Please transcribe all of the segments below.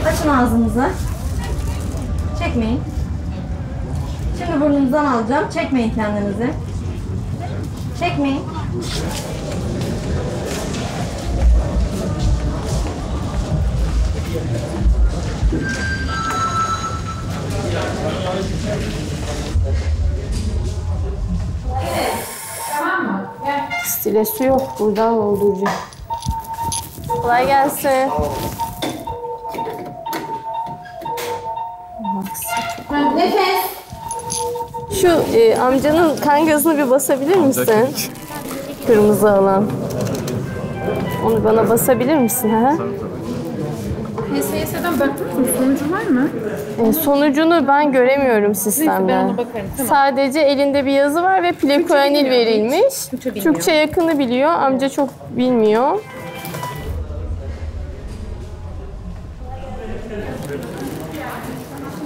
Açın ağzınızı. Çekmeyin. Şimdi burnunuzdan alacağım. Çekmeyin kendinizi. Çekmeyin. Tamam mı? Gel. Stilesi yok. Buradan dolduracağım. Kolay gelsin. Nefes. Şu amcanın kan gazını bir basabilir misin? Kırmızı alan. Onu bana basabilir misin? Ha? HSS'den baktınız mı? Sonucu var mı? Sonucunu ben göremiyorum sistemde. Neyse, ben ona bakarım, tamam. Sadece elinde bir yazı var ve plekoenil verilmiş. Türkçe bilmiyor. Türkçe yakını biliyor. Amca çok bilmiyor.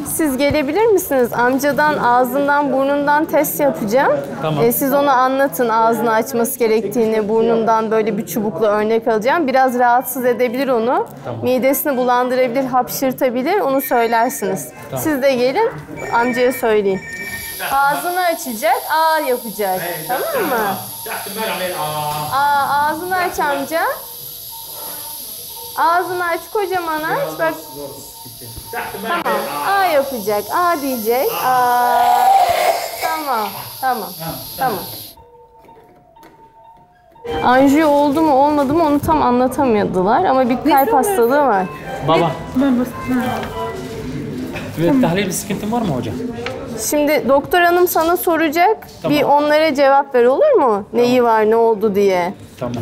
Siz gelebilir misiniz? Amcadan ağzından, burnundan test yapacağım. Tamam. Siz ona anlatın ağzını açması gerektiğini, burnundan böyle bir çubukla örnek alacağım. Biraz rahatsız edebilir onu. Tamam. Midesini bulandırabilir, hapşırtabilir. Onu söylersiniz. Tamam. Siz de gelin, amcaya söyleyin. Ağzını açacak, aa yapacak. Tamam mı? Ağzını aç amca. Ağzını aç, kocaman aç. Bak. Tamam. A yapacak. A diyecek. A. Tamam. Anjiyo oldu mu olmadı mı onu tam anlatamıyordular ama bir kalp hastalığı var. Baba. Ben Ve tahlil bir sıkıntın var mı hocam? Şimdi doktor hanım sana soracak. Tamam. Bir onlara cevap ver olur mu? Neyi var, ne oldu diye. Tamam.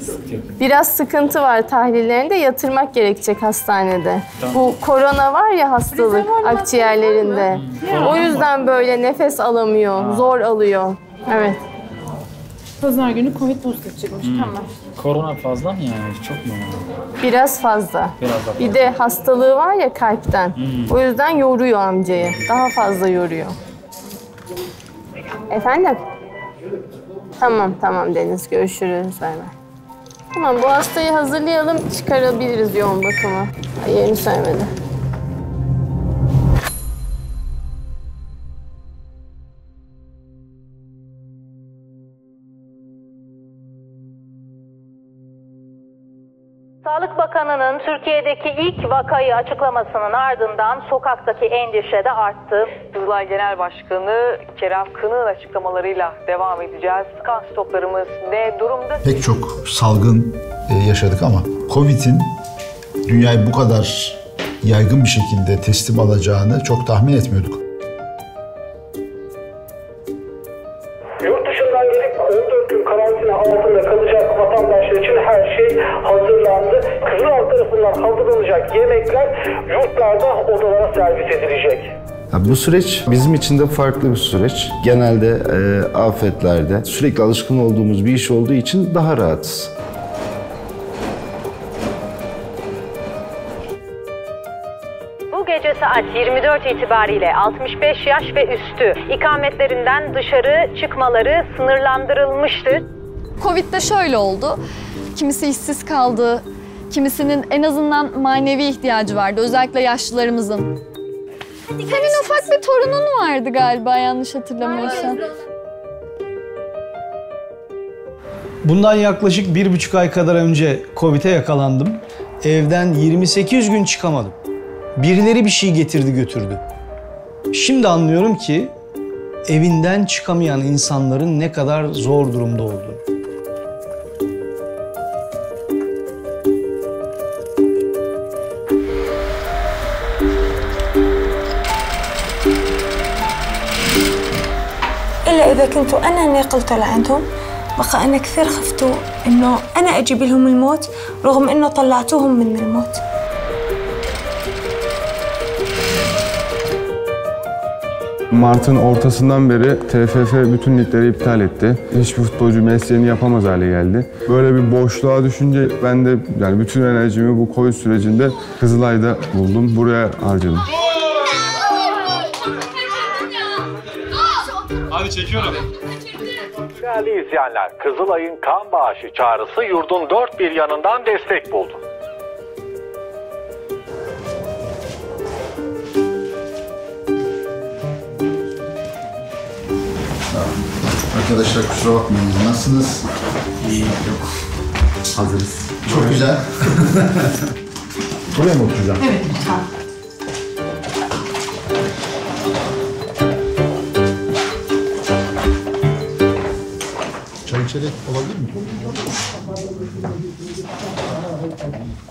Sıkıntı yok. Biraz sıkıntı var tahlillerinde yatırmak gerekecek hastanede. Tamam. Bu korona var ya hastalık akciğerlerinde. O yüzden böyle nefes alamıyor, zor alıyor. Evet. Pazar günü Covid pozitif çıkmış. Tamam. Korona fazla mı yani? Çok mu? Biraz fazla. Biraz daha fazla. Bir de hastalığı var ya kalpten. O yüzden yoruyor amcayı. Daha fazla yoruyor. Efendim? Tamam Deniz. Görüşürüz. Bay bay. Tamam bu hastayı hazırlayalım. Çıkarabiliriz yoğun bakıma. Ay, yerini söylemedi. Sağlık Bakanı'nın Türkiye'deki ilk vakayı açıklamasının ardından sokaktaki endişe de arttı. Kızılay Genel Başkanı Kerem Kınık'ın açıklamalarıyla devam edeceğiz. Kan stoklarımız ne durumda? Pek çok salgın yaşadık ama Covid'in dünyayı bu kadar yaygın bir şekilde teslim alacağını çok tahmin etmiyorduk. Yurt dışından gelip 14 gün karantina altında kalacak vatandaşlar için her şey hazırlandı. Kızılay tarafından hazırlanacak yemekler yurtlarda odalara servis edilecek. Bu süreç bizim için de farklı bir süreç. Genelde afetlerde sürekli alışkın olduğumuz bir iş olduğu için daha rahatız. Bu gece saat 24 itibariyle 65 yaş ve üstü ikametlerinden dışarı çıkmaları sınırlandırılmıştır. Covid'de şöyle oldu. Kimisi işsiz kaldı, kimisinin en azından manevi ihtiyacı vardı. Özellikle yaşlılarımızın. Senin ufak bir torunun vardı galiba yanlış hatırlamıyorsam. Bundan yaklaşık 1,5 ay kadar önce Covid'e yakalandım. Evden 28 gün çıkamadım. Birileri bir şey getirdi götürdü. Şimdi anlıyorum ki evinden çıkamayan insanların ne kadar zor durumda olduğunu. إلا إذا كنتوا أنا نقلته لعندهم بقى أنا كثير خفتوا إنه أنا أجيب لهم الموت رغم إنه طلعتوهم من الموت. Mart'ın ortasından beri TFF bütün ligleri iptal etti. Hiçbir futbolcu mesleğini yapamaz hale geldi. Böyle bir boşluğa düşünce ben de yani bütün enerjimi bu Covid sürecinde Kızılay'da buldum. Buraya harcadım. Hadi çekiyorum. Değerli izleyenler, Kızılay'ın kan bağışı çağrısı yurdun dört bir yanından destek buldu. Arkadaşlar kusura bakmayın. Nasılsınız? İyi, yok. Hazırız. Çok güzel. Buraya mı oturacağım? Evet lütfen. Çay içerek olabilir mi?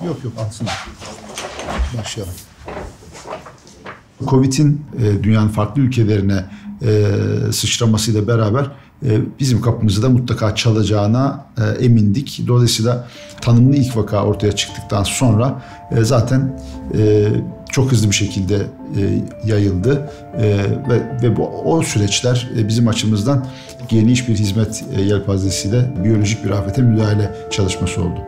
Yok alsın. Başlayalım. Covid'in dünyanın farklı ülkelerine sıçramasıyla beraber bizim kapımızı da mutlaka çalacağına emindik. Dolayısıyla tanımlı ilk vaka ortaya çıktıktan sonra zaten çok hızlı bir şekilde yayıldı ve o süreçler bizim açımızdan geniş bir hizmet yelpazesiyle biyolojik bir afete müdahale çalışması oldu.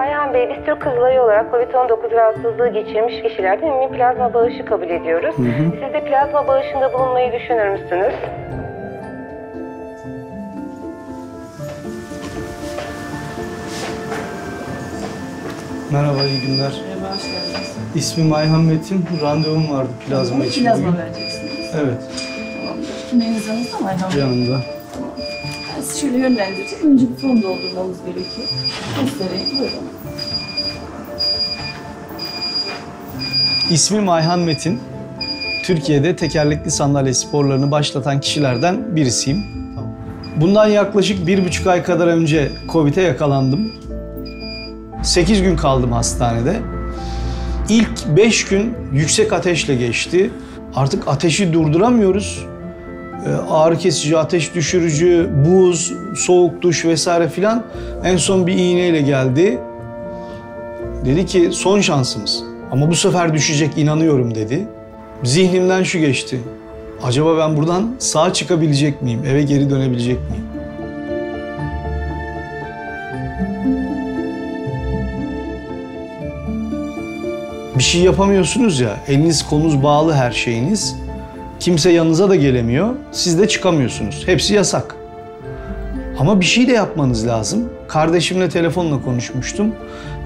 Ayhan Bey, biz Türk Kızılayı olarak COVID-19 rahatsızlığı geçirmiş kişilerden immün plazma bağışı kabul ediyoruz. Siz de plazma bağışında bulunmayı düşünür müsünüz? Merhaba, iyi günler. Merhaba, hoş geldiniz. İsmim Ayhan Metin. Randevum vardı plazma için. Plazma vereceksiniz. Evet. Tamamdır. Kimliğiniz yanınızda mı Ayhan Bey? Yanımda. Ben sizi şöyle yönlendireceğim. Önce bir form doldurmamız gerekiyor. Göstereyim, buyurun. İsmim Ayhan Metin. Türkiye'de tekerlekli sandalye sporlarını başlatan kişilerden birisiyim. Bundan yaklaşık 1,5 ay kadar önce Covid'e yakalandım. 8 gün kaldım hastanede. İlk 5 gün yüksek ateşle geçti. Artık ateşi durduramıyoruz. Ağrı kesici, ateş düşürücü, buz, soğuk duş vesaire filan. En son bir iğneyle geldi. Dedi ki son şansımız. Ama bu sefer düşecek, inanıyorum dedi. Zihnimden şu geçti. Acaba ben buradan sağ çıkabilecek miyim? Eve geri dönebilecek miyim? Bir şey yapamıyorsunuz ya, eliniz kolunuz bağlı her şeyiniz. Kimse yanınıza da gelemiyor, siz de çıkamıyorsunuz. Hepsi yasak. Ama bir şey de yapmanız lazım. Kardeşimle telefonla konuşmuştum.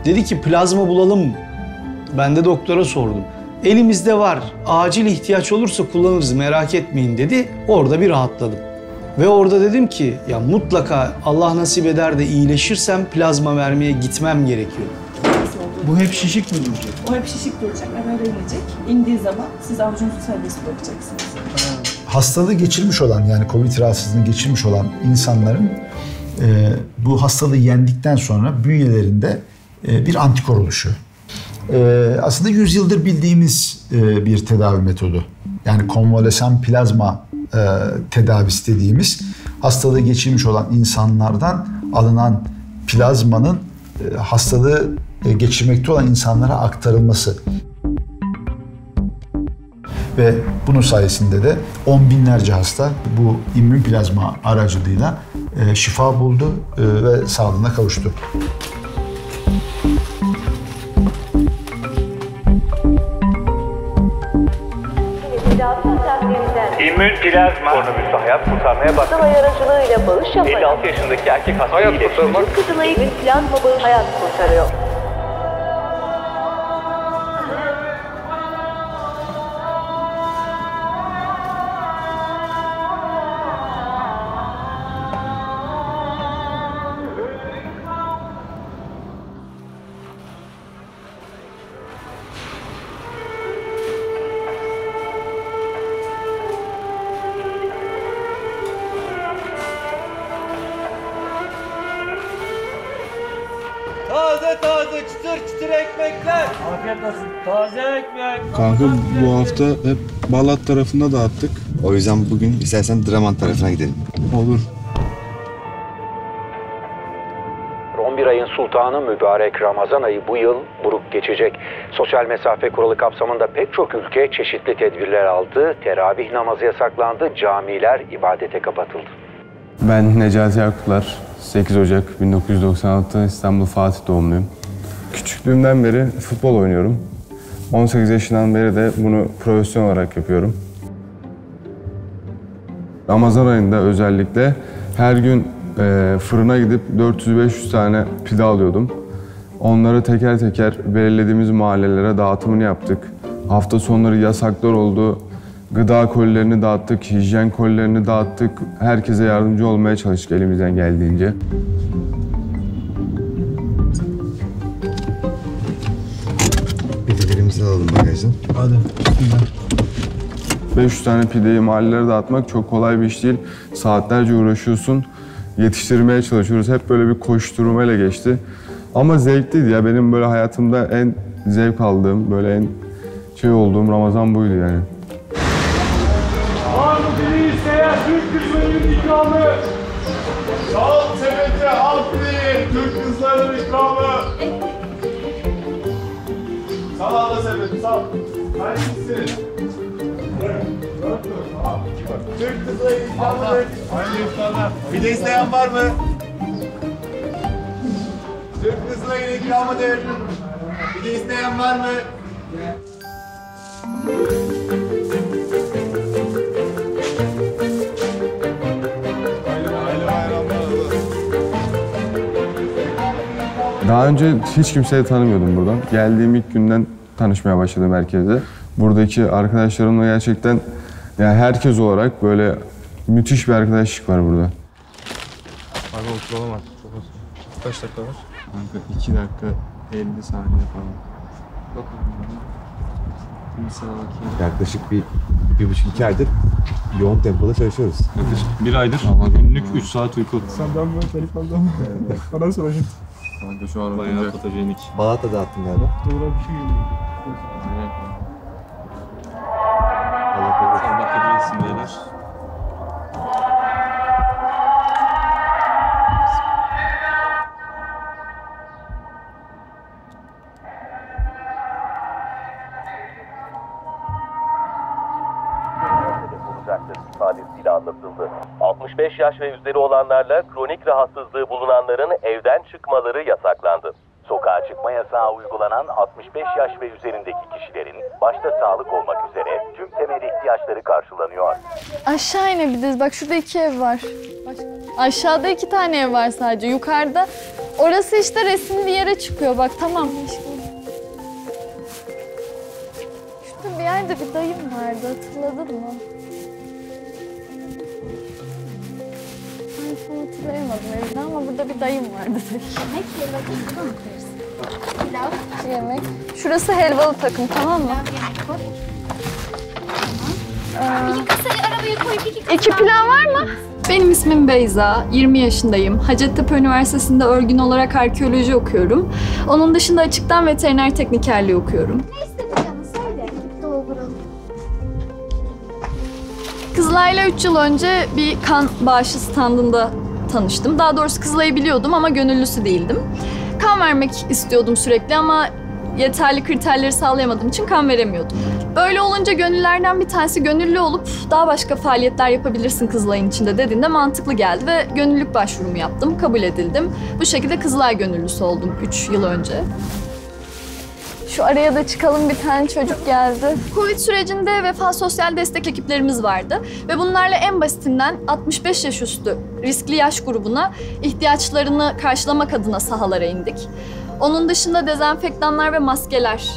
Dedi ki plazma bulalım mı? Ben de doktora sordum. Elimizde var, acil ihtiyaç olursa kullanırız, merak etmeyin dedi. Orada bir rahatladım. Ve orada dedim ki ya mutlaka Allah nasip eder de iyileşirsem plazma vermeye gitmem gerekiyor. Bu hep şişik mi duracak? O hep şişik duracak, ara inecek. İndiği zaman siz avucunuzu serbest bırakacaksınız. Hastalığı geçirmiş olan, yani Covid rahatsızlığını geçirmiş olan insanların bu hastalığı yendikten sonra bünyelerinde bir antikor oluşuyor. Aslında 100 yıldır bildiğimiz bir tedavi metodu. Yani konvalesan plazma tedavisi dediğimiz hastalığı geçirmiş olan insanlardan alınan plazmanın hastalığı geçirmekte olan insanlara aktarılması. Ve bunun sayesinde de 10 binlerce hasta bu immün plazma aracılığıyla şifa buldu ve sağlığına kavuştu. İmmün plazma koronavirüsü hayat kurtarmaya başladı. Kızılay aracılığıyla bağış yaparak 56 yaşındaki erkek hasta iyileşti. Kızılay'ın plazma bağış hayat kurtarıyor. Taze çıtır çıtır ekmekler. Afiyet olsun. Taze ekmek. Kanka bu hafta hep Balat tarafında dağıttık. O yüzden bugün istersen Draman tarafına gidelim. Olur. 11 ayın sultanı mübarek Ramazan ayı bu yıl buruk geçecek. Sosyal mesafe kuralı kapsamında pek çok ülke çeşitli tedbirler aldı. Teravih namazı yasaklandı. Camiler ibadete kapatıldı. Ben Necati Yakuplar. 8 Ocak 1996 İstanbul Fatih doğumluyum. Küçüklüğümden beri futbol oynuyorum. 18 yaşından beri de bunu profesyonel olarak yapıyorum. Ramazan ayında özellikle her gün fırına gidip 400-500 tane pide alıyordum. Onları teker teker belirlediğimiz mahallelere dağıtımını yaptık. Hafta sonları yasaklar oldu. Gıda kolilerini dağıttık, hijyen kolilerini dağıttık. Herkese yardımcı olmaya çalıştık elimizden geldiğince. Pidelerimizi alalım bagajdan. Hadi. 500 tane pideyi mahallelere dağıtmak çok kolay bir iş değil. Saatlerce uğraşıyorsun, yetiştirmeye çalışıyoruz. Hep böyle bir koşturmayla geçti. Ama zevkliydi ya. Benim böyle hayatımda en zevk aldığım, böyle en olduğum Ramazan buydu yani. Var mı biri isteyen Türk kızlarının ikramı? Sal sepete al pideyi, Türk kızlarının ikramı. Sal al da sepeti, sal. Hangisi? Türk kızlarının ikramıdır. Hayırlı iftarlar. Pide isteyen var mı? Türk kızlarının ikramıdır. Pide isteyen var mı? Daha önce hiç kimseyi tanımıyordum buradan. Geldiğim ilk günden tanışmaya başladım herkese. Buradaki arkadaşlarımla gerçekten yani herkes olarak böyle müthiş bir arkadaşlık var burada. Abi oturalım. Kaç dakika var? Kanka 2 dakika 50 saniye falan. Bakalım. Yaklaşık 1,5-2 aydır yoğun tempoda çalışıyoruz. Yaklaşık 1 aydır günlük 3 saat uyku. Senden böyle telefondan mı? Bana soracağım. Kanka şu an bayağı fotojenik. Balat da dağıttın galiba. Doğru bir şey geliyor. Allah kabul etsin beyler. ifadesiyle anlatıldı. 65 yaş ve üzeri olanlarla kronik rahatsızlığı bulunanların evden çıkmaları yasaklandı. Sokağa çıkma yasağı uygulanan 65 yaş ve üzerindeki kişilerin başta sağlık olmak üzere tüm temel ihtiyaçları karşılanıyor. Aşağı inebiliriz. Bak şurada 2 ev var. Aşağıda 2 tane ev var sadece. Yukarıda. Orası işte resimli yere çıkıyor. Bak tamam. Şurada bir yerde bir dayım vardı. Hatırladın mı? Ben tam hatırlayamadım evde ama burada bir dayım vardı. Yemek helvalı mı koyarsın? Pilav. Yemek. Şurası helvalı takım, tamam mı? Yemek koy. Bir kasayı arabaya koy, bir kasa. 2 pilav var mı? Benim ismim Beyza, 20 yaşındayım. Hacettepe Üniversitesi'nde örgün olarak arkeoloji okuyorum. Onun dışında açıktan veteriner teknikerliği okuyorum. Ne istedin canım? Söyle. Dolduralım. Kızılay'la 3 yıl önce bir kan bağışı standında tanıştım. Daha doğrusu Kızılay'ı biliyordum ama gönüllüsü değildim. Kan vermek istiyordum sürekli ama yeterli kriterleri sağlayamadığım için kan veremiyordum. Böyle olunca gönüllülerden bir tanesi gönüllü olup daha başka faaliyetler yapabilirsin Kızılay'ın içinde dediğinde mantıklı geldi ve gönüllülük başvurumu yaptım, kabul edildim. Bu şekilde Kızılay gönüllüsü oldum 3 yıl önce. Şu araya da çıkalım, bir tane çocuk geldi. Covid sürecinde Vefa Sosyal Destek ekiplerimiz vardı ve bunlarla en basitinden 65 yaş üstü riskli yaş grubuna ihtiyaçlarını karşılamak adına sahalara indik. Onun dışında dezenfektanlar ve maskeler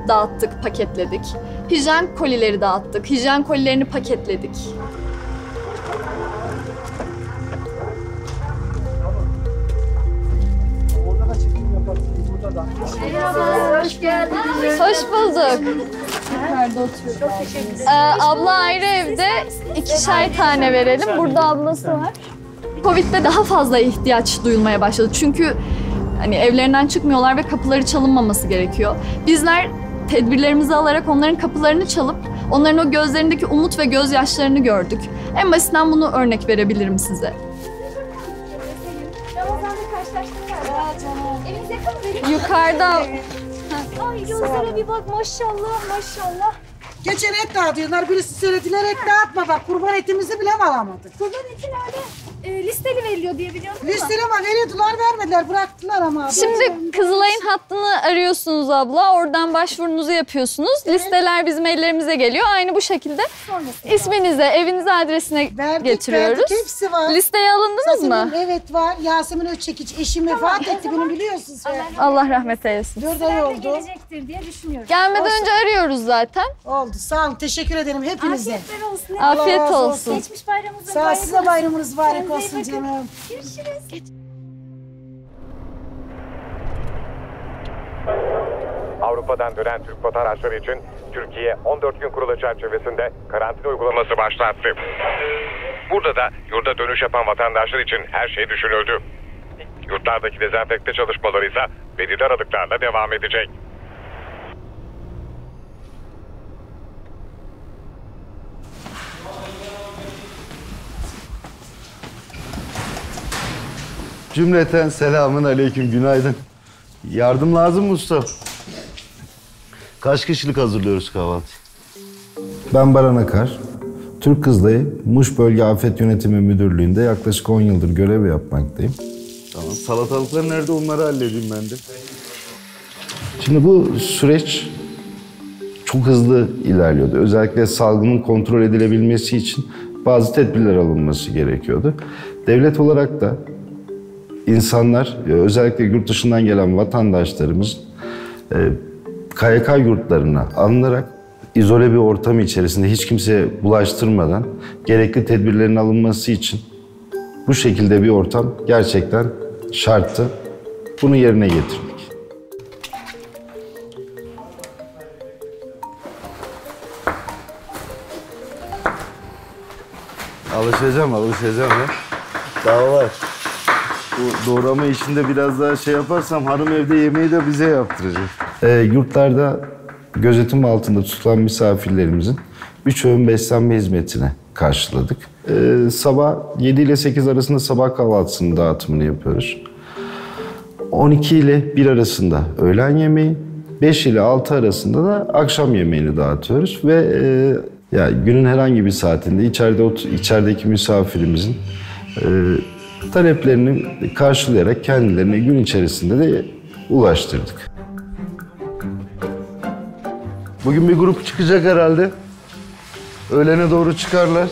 dağıttık, paketledik. Hijyen kolileri dağıttık, hijyen kolilerini paketledik. Merhaba, hoş geldiniz. Hoş bulduk. Yukarıda oturuyoruz. Çok teşekkür ederim. Abla ayrı evde 2'şer tane verelim. Burada ablası var. Covid'de daha fazla ihtiyaç duyulmaya başladı. Çünkü hani evlerinden çıkmıyorlar ve kapıları çalınmaması gerekiyor. Bizler tedbirlerimizi alarak onların kapılarını çalıp onların o gözlerindeki umut ve gözyaşlarını gördük. En basitinden bunu örnek verebilirim size. Ramazan'da karşılaştık galiba. Eviniz yakın mı benim? Yukarıda. Ay gözlere bir bak, maşallah maşallah. Geçen et dağıtıyorlar. Birisi söylediler et dağıtma bak. Kurban etimizi bile alamadık. Kurban eti nerede? Listeli veriliyor diye biliyorum ama. Listeli ama veriyordular, vermediler. Bıraktılar ama. Şimdi Kızılay'ın hattını arıyorsunuz abla. Oradan başvurunuzu yapıyorsunuz. Evet. Listeler bizim ellerimize geliyor. Aynı bu şekilde isminize, evinize, adresine getiriyoruz. Verdik, hepsi var. Listeye alındınız mı? Evet var. Yasemin Özçekiç eşim vefat etti. Bunu biliyorsunuz. Allah rahmet eylesin. 4 ay oldu. Gelecektir diye düşünüyorum. Gelmeden önce arıyoruz zaten. Oldu. oldu. Sağ olun. Teşekkür ederim hepinize. Afiyetler olsun. Afiyet Allah razı olsun. Geçmiş bayramınızın Sağ ol. Size bayramınız mübarek Kendinize iyi olsun bakın. canım. Görüşürüz. Avrupa'dan dönen Türk vatandaşları için Türkiye 14 gün kurulu çerçevesinde karantina uygulaması başlattı. Burada da yurda dönüş yapan vatandaşlar için her şey düşünüldü. Yurtlardaki dezenfekte çalışmaları ise belirli aralıklarla devam edecek. Cümleten selamun aleyküm, günaydın. Yardım lazım mı usta? Kaç kişilik hazırlıyoruz kahvaltı? Ben Baran Akar. Türk Kızılayı Muş Bölge Afet Yönetimi Müdürlüğü'nde yaklaşık 10 yıldır görev yapmaktayım. Tamam, salatalıklar nerede onları halledeyim ben de. Şimdi bu süreç çok hızlı ilerliyordu. Özellikle salgının kontrol edilebilmesi için bazı tedbirler alınması gerekiyordu. Devlet olarak da insanlar, özellikle yurt dışından gelen vatandaşlarımız KYK yurtlarına alınarak izole bir ortam içerisinde hiç kimseye bulaştırmadan gerekli tedbirlerin alınması için bu şekilde bir ortam gerçekten şarttı. Bunu yerine getirdik. Alışacağım ya. Daha var. Bu doğrama işinde biraz daha şey yaparsam hanım evde yemeği de bize yaptıracak. Yurtlarda gözetim altında tutulan misafirlerimizin 3 öğün beslenme hizmetine karşıladık. Sabah 7 ile 8 arasında sabah kahvaltısının dağıtımını yapıyoruz. 12 ile 1 arasında öğlen yemeği, 5 ile 6 arasında da akşam yemeğini dağıtıyoruz ve yani günün herhangi bir saatinde içerideki misafirimizin taleplerini karşılayarak kendilerine gün içerisinde de ulaştırdık. Bugün bir grup çıkacak herhalde. Öğlene doğru çıkarlar.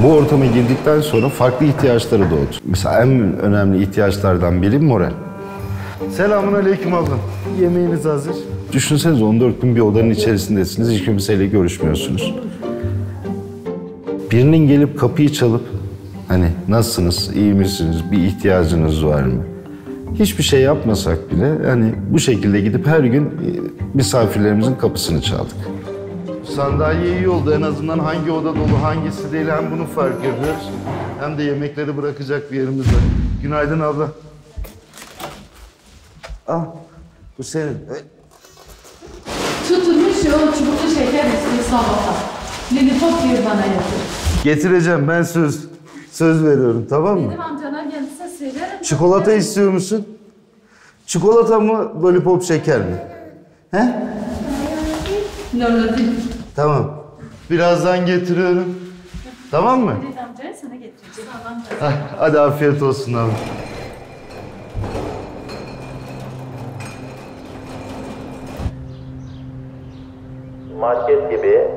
Bu ortama girdikten sonra farklı ihtiyaçları doğdu. Mesela en önemli ihtiyaçlardan biri moral. Selamünaleyküm ablam. Yemeğiniz hazır. Düşünsenize 14 gün bir odanın içerisindesiniz, hiç kimseyle görüşmüyorsunuz. Birinin gelip kapıyı çalıp hani nasılsınız, iyi misiniz, bir ihtiyacınız var mı? Hiçbir şey yapmasak bile hani bu şekilde gidip her gün misafirlerimizin kapısını çaldık. Sandalye iyi oldu. En azından hangi oda dolu, hangisi değil hem bunu fark ediyoruz. Hem de yemekleri bırakacak bir yerimiz var. Günaydın abla. Al, bu senin. Tutulmuş yol çubuklu şeker istiyor sabahta. Lollipop diyor bana yapıyor. Getireceğim, ben söz veriyorum, tamam mı? Benim amcana gelse söylerim. Çikolata istiyor musun? Çikolata mı, lollipop şeker mi? He? Lollipop. Tamam. Birazdan getiriyorum. Tamam mı? Dedi amcaya sana getireceğim. Hadi afiyet olsun abi. Market gibi,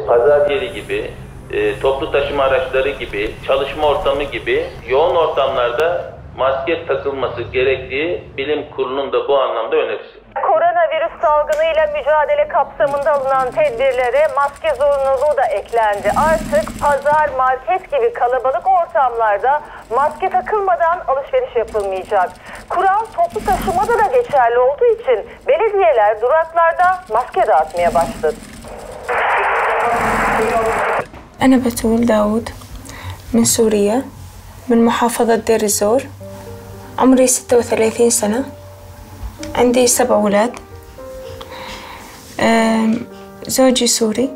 pazar yeri gibi, toplu taşıma araçları gibi, çalışma ortamı gibi yoğun ortamlarda maske takılması gerektiği bilim kurulunun da bu anlamda önerisi. Koronavirüs salgınıyla mücadele kapsamında alınan tedbirlere maske zorunluluğu da eklendi. Artık pazar, market gibi kalabalık ortamlarda maske takılmadan alışveriş yapılmayacak. Kural toplu taşımada da geçerli olduğu için belediyeler duraklarda maske dağıtmaya başladı. أنا بتول داود من سوريا من محافظة دير الزور عمري 36 سنة عندي 7 أولاد زوجي سوري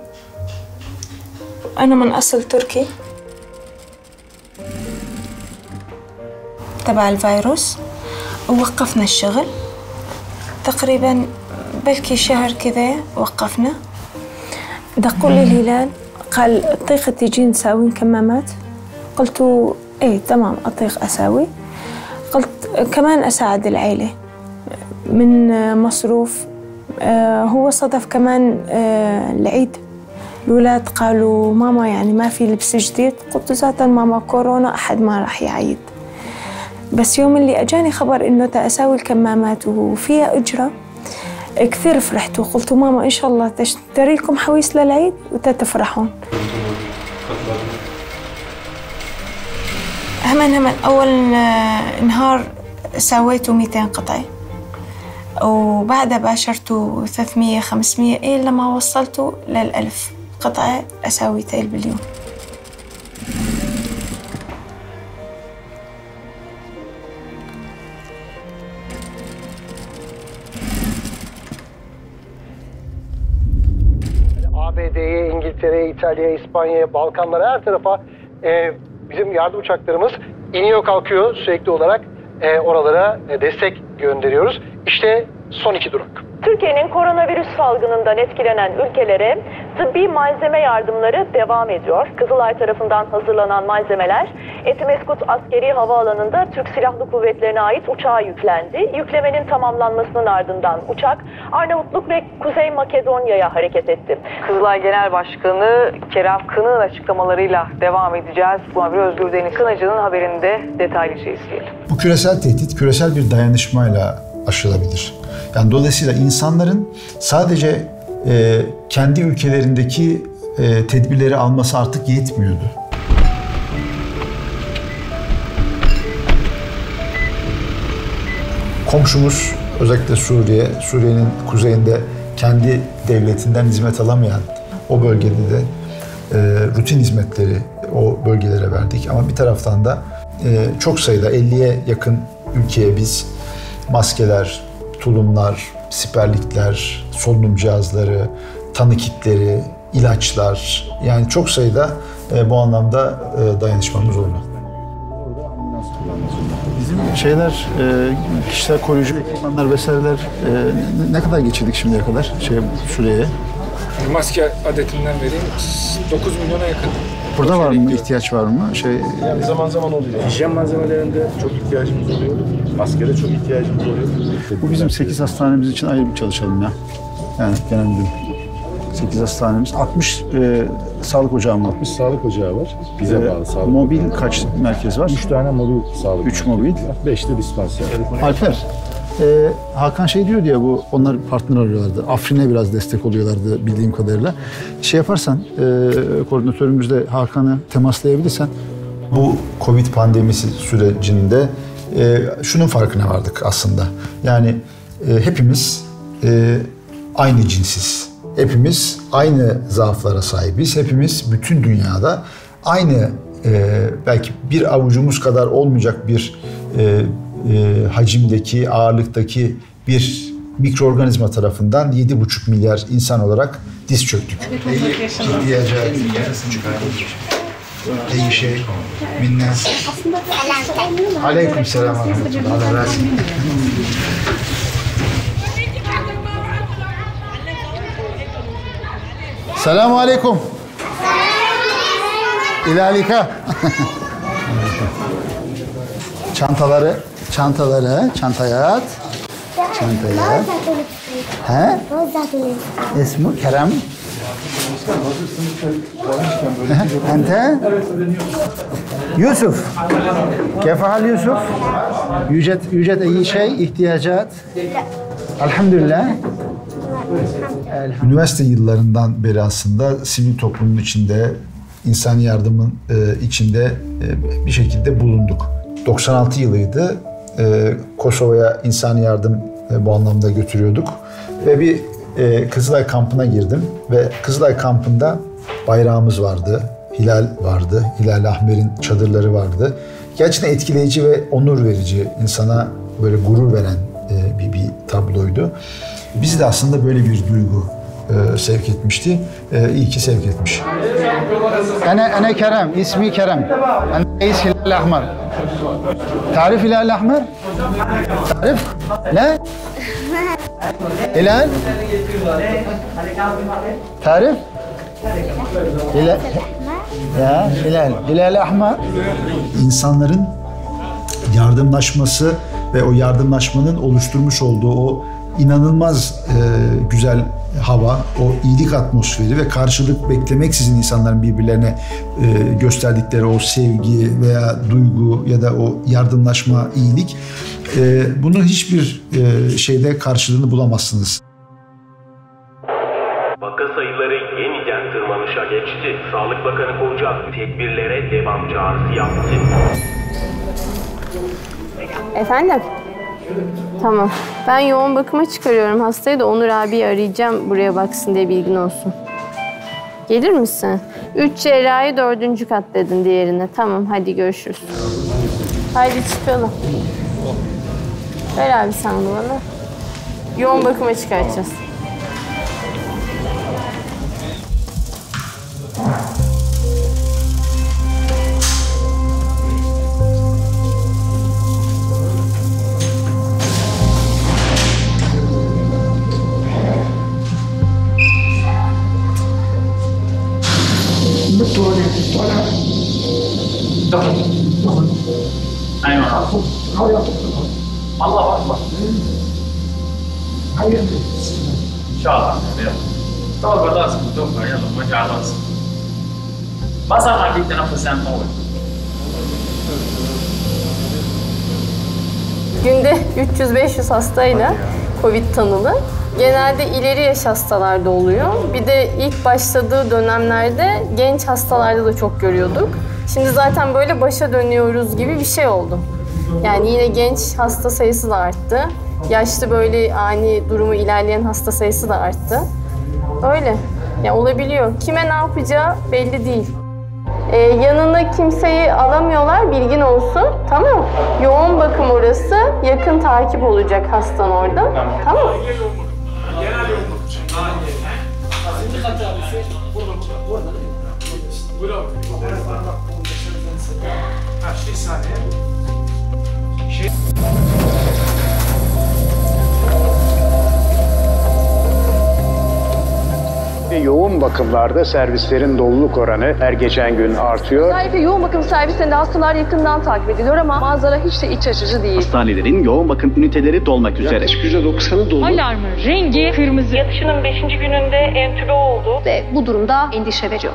أنا من أصل تركي تبع الفيروس ووقفنا الشغل تقريبا بلكي شهر كذا وقفنا دقوا لي الهلال قال طيقة تجين تساوين كمامات قلت ايه تمام أطيق أساوي. قلت كمان أساعد العيلة من مصروف. هو صدف كمان العيد، الولاد قالوا ماما يعني ما في لبس جديد. قلت ذاتا ماما كورونا أحد ما راح يعيد. بس يوم اللي أجاني خبر إنه تأساوي الكمامات وفيها أجرة كثير فرحت، وقلت ماما إن شاء الله تشتري لكم حويس للعيد وتتفرحون. همن أول نهار سويته 200 قطعة، وبعدها باشرته 300 500 إيه لما وصلته لل1000 قطعة أساوي تيل باليوم. ABD'ye, İngiltere'ye, İtalya'ya, İspanya'ya, Balkanlara, her tarafa bizim yardım uçaklarımız iniyor kalkıyor sürekli olarak. Oralara destek gönderiyoruz. İşte son 2 durak. Türkiye'nin koronavirüs salgınından etkilenen ülkelere tıbbi malzeme yardımları devam ediyor. Kızılay tarafından hazırlanan malzemeler Etimeskut Askeri Havaalanı'nda Türk Silahlı Kuvvetleri'ne ait uçağa yüklendi. Yüklemenin tamamlanmasının ardından uçak Arnavutluk ve Kuzey Makedonya'ya hareket etti. Kızılay Genel Başkanı Kerem Kınık'ın açıklamalarıyla devam edeceğiz. Muhabir Özgür Deniz Kınacı'nın haberinde detaylıca izleyelim. Bu küresel tehdit, küresel bir dayanışmayla aşılabilir. Yani dolayısıyla insanların sadece kendi ülkelerindeki tedbirleri alması artık yetmiyordu. Komşumuz özellikle Suriye'nin kuzeyinde kendi devletinden hizmet alamayan o bölgede de rutin hizmetleri o bölgelere verdik. Ama bir taraftan da çok sayıda 50'ye yakın ülkeye biz maskeler, tulumlar, siperlikler, solunum cihazları, tanı kitleri, ilaçlar, yani çok sayıda bu anlamda dayanışmamız oldu. Bizim şeyler, kişisel koruyucu ekipmanlar vesaireler ne kadar geçirdik şimdiye kadar Suriye'ye? Maske adetinden vereyim 9 milyona yakın. Burada var mı, ihtiyaç var mı? Yani zaman zaman oluyor. Hijyen malzemelerinde çok ihtiyacımız oluyor. Maskede çok ihtiyacımız oluyor. Bu bizim 8 hastanemiz için ayrı bir çalışalım ya. Yani genel müdürüm. 8 hastanemiz. 60 sağlık ocağı var. 60 sağlık ocağı var. Bize bağlı sağlık mobil ocağı. Kaç merkez var? 3 tane mobil sağlık 3 mobil. 5 de dispanser. Alper, Hakan diyordu ya, bu onlar partner arıyorlardı. Afrin'e biraz destek oluyorlardı bildiğim kadarıyla. Yaparsan, koordinatörümüzle Hakan'ı temaslayabilirsen, bu Covid pandemisi sürecinde şunun farkına vardık aslında. Yani hepimiz aynı cinsiz. Hepimiz aynı zaaflara sahibiz. Hepimiz bütün dünyada aynı belki bir avucumuz kadar olmayacak bir hacimdeki, ağırlıktaki bir mikroorganizma tarafından 7,5 milyar insan olarak diz çöktük. İyi şey, minnet. Aleyküm selam. Allah razı olsun. Selamun aleyküm. İlalika. Çantaya at. Çantaya at. He? İsmi Kerem. Ente? Yusuf. Keyfe hal Yusuf? Yücet iyi şey, ihtiyacat? Elhamdülillah. Üniversite yıllarından beri aslında sivil toplumun içinde, insani yardımın içinde bir şekilde bulunduk. 96 yılıydı. Kosova'ya insani yardım bu anlamda götürüyorduk. Ve bir Kızılay kampına girdim. Ve Kızılay kampında bayrağımız vardı, hilal vardı. Hilal Ahmer'in çadırları vardı. Gerçekten etkileyici ve onur verici, insana böyle gurur veren bir tabloydu. Bizi de aslında böyle bir duygu sevk etmişti. İyi ki sevk etmiş. Ana Kerem, ismi Kerem. Ana reis Hilal Ahmer. Tarif Hilal Ahmer? Tarif? Ne? Hilal? Tarif? Ya Hilal Ahmar. İnsanların yardımlaşması ve o yardımlaşmanın oluşturmuş olduğu o inanılmaz güzel hava, o iyilik atmosferi ve karşılık beklemeksizin insanların birbirlerine gösterdikleri o sevgi veya duygu ya da o yardımlaşma, iyilik, bunun hiçbir şeyde karşılığını bulamazsınız. Vaka sayıları yeniden tırmanışa geçti. Sağlık Bakanı Koca tedbirlere devam çağrısı yaptı. Efendim? Tamam. Ben yoğun bakıma çıkarıyorum hastayı da Onur abiyi arayacağım buraya baksın diye, bilgin olsun. Gelir misin? 3 cerrahi 4. kat dedin diğerine. Tamam, hadi görüşürüz. Haydi çıkalım. Ver abi sen bunu bana. Yoğun bakıma çıkartacağız. Allah akbar. İnşallah. Doğru kadar sıkıntı yok. Yanıma çağırmaz. Masa hangi tarafı sen olur? Günde 300-500 hastayla Covid tanılı. Genelde ileri yaş hastalarda oluyor. Bir de ilk başladığı dönemlerde genç hastalarda da çok görüyorduk. Şimdi zaten böyle başa dönüyoruz gibi bir şey oldu. Yani yine genç hasta sayısı da arttı. Yaşlı böyle ani durumu ilerleyen hasta sayısı da arttı. Öyle. Ya olabiliyor. Kime ne yapacağı belli değil. Yanına kimseyi alamıyorlar, bilgin olsun. Tamam. Yoğun bakım orası. Yakın takip olacak hastan orada. Tamam. Yoğun bakımlarda servislerin doluluk oranı her geçen gün artıyor. Özellikle yoğun bakım servislerinde hastalar yakından takip ediliyor ama manzara hiç de iç açıcı değil. Hastanelerin yoğun bakım üniteleri dolmak üzere. Yaklaşık %90'ı dolu. Alarmı rengi kırmızı. Yatışının 5. gününde entübe oldu. Ve bu durumda endişe veriyor.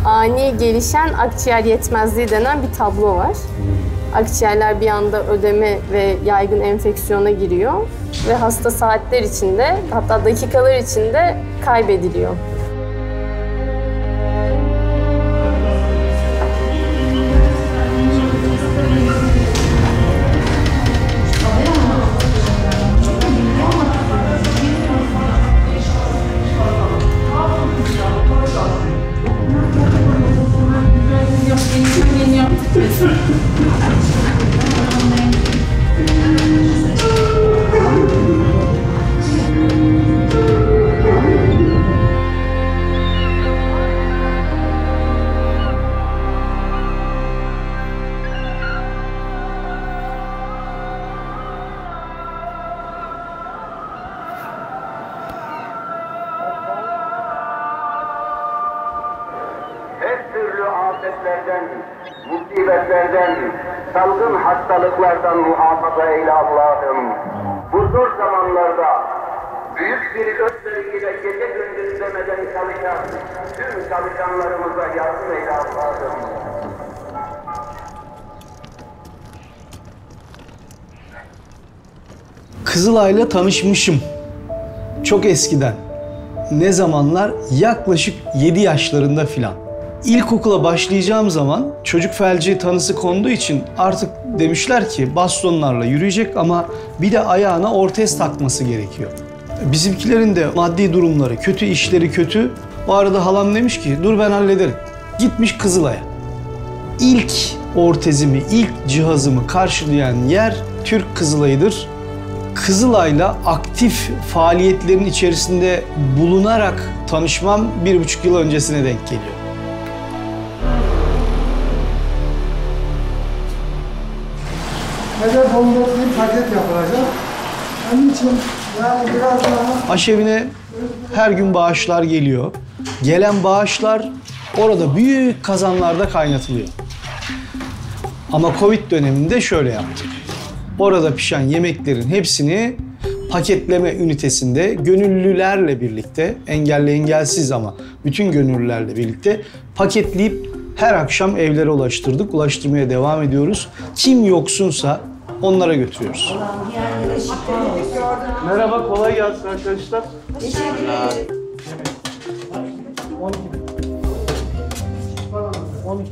Ani gelişen akciğer yetmezliği denen bir tablo var. Akciğerler bir anda ödeme ve yaygın enfeksiyona giriyor ve hasta saatler içinde, hatta dakikalar içinde kaybediliyor. Musibetlerden, salgın hastalıklardan muhafaza eyle Allah'ım. Bu zor zamanlarda büyük bir özveriyle gece gündüz demeden çalışan tüm çalışanlarımıza yardım eyle Allah'ım. Kızılay'la tanışmışım. Çok eskiden. Ne zamanlar? Yaklaşık 7 yaşlarında filan. İlkokula başlayacağım zaman çocuk felci tanısı konduğu için artık demişler ki bastonlarla yürüyecek ama bir de ayağına ortez takması gerekiyor. Bizimkilerin de maddi durumları kötü, işleri kötü. O arada halam demiş ki dur ben hallederim. Gitmiş Kızılay'a. İlk ortezimi, ilk cihazımı karşılayan yer Türk Kızılay'ıdır. Kızılay'la aktif faaliyetlerin içerisinde bulunarak tanışmam 1,5 yıl öncesine denk geliyor. Hedef 14 bir paket yapılacak. Onun için yani biraz daha... Aşevine her gün bağışlar geliyor. Gelen bağışlar Orada büyük kazanlarda kaynatılıyor. Ama Covid döneminde şöyle yaptık. Orada pişen yemeklerin hepsini paketleme ünitesinde gönüllülerle birlikte, engelli engelsiz ama bütün gönüllülerle birlikte paketleyip her akşam evlere ulaştırdık. Ulaştırmaya devam ediyoruz. Kim yoksunsa onlara götürüyoruz. Merhaba, kolay gelsin arkadaşlar. Teşekkürler. 12.300.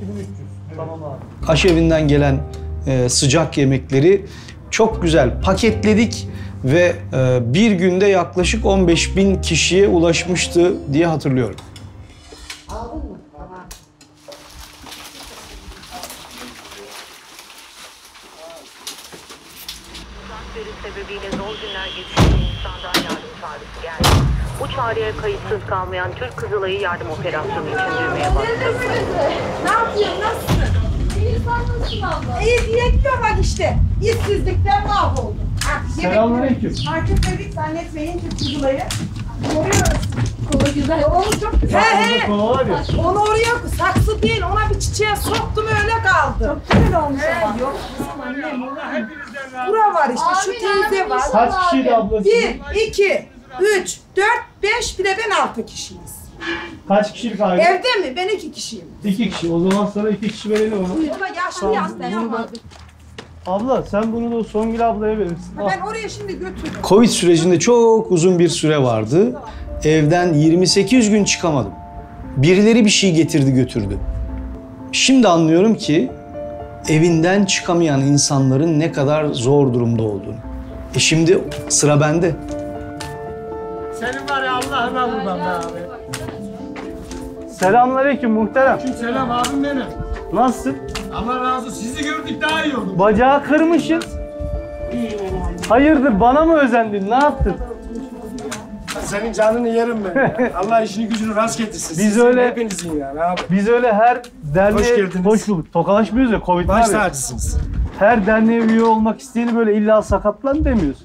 Tamam abi. Aşevinden gelen sıcak yemekleri çok güzel paketledik ve bir günde yaklaşık 15.000 kişiye ulaşmıştı diye hatırlıyorum. Aldın mı? Tamam. Sebebiyle zor günler geçiren insandan yardım çağrısı geldi. Bu çağrıya kayıtsız kalmayan Türk Kızılay'ı yardım operasyonu için düğmeye bastı. Ne yapıyorsun? Nasılsın? İyi diyekliyor bak işte. İşsizlikten mahvoldum. Selamünaleyküm. Marketledik zannetmeyin Türk Kızılay'ı. Görüyoruz. Kolu güzel. Kolu çok güzel. He. Onu oraya saksı değil ona bir çiçeğe soktum öyle kaldı. Çok güzel olmuş ama. Yok bizim annem. Bura var işte şu teyze var. Kaç kişiydi ablası? 1, 2, 3, 4, 5 bir de ben 6 kişiyiz. Kaç kişilik aile? Evde mi? Ben 2 kişiyim. 2 kişi. O zaman sana 2 kişi verelim onu. O da yaşlı yastayamadı. Abla sen bunu da Songül ablaya verirsin. Ben oraya şimdi götürürüm. Covid sürecinde çok uzun bir süre vardı. Evden 28 gün çıkamadım. Birileri bir şey getirdi götürdü. Şimdi anlıyorum ki evinden çıkamayan insanların ne kadar zor durumda olduğunu. Şimdi sıra bende. Senin var ya Allah'ına buradan be abi. Selamünaleyküm muhterem. Selam abim benim. Nasılsın? Allah razı olsun. Sizi gördük daha iyi oldu. Bacağı kırmışsın. Hayırdır bana mı özendin? Ne yaptın? Senin canını yerim ben. Allah işini gücünü rast getirsin. Biz öyle hepinizin yani abi. Biz öyle her derneğe Hoş geldiniz. hoş bulduk. Tokalaşmıyoruz ya Covid var Baş ya. tacısınız. Her derneğe üye olmak isteyeni böyle illa sakatlan demiyoruz.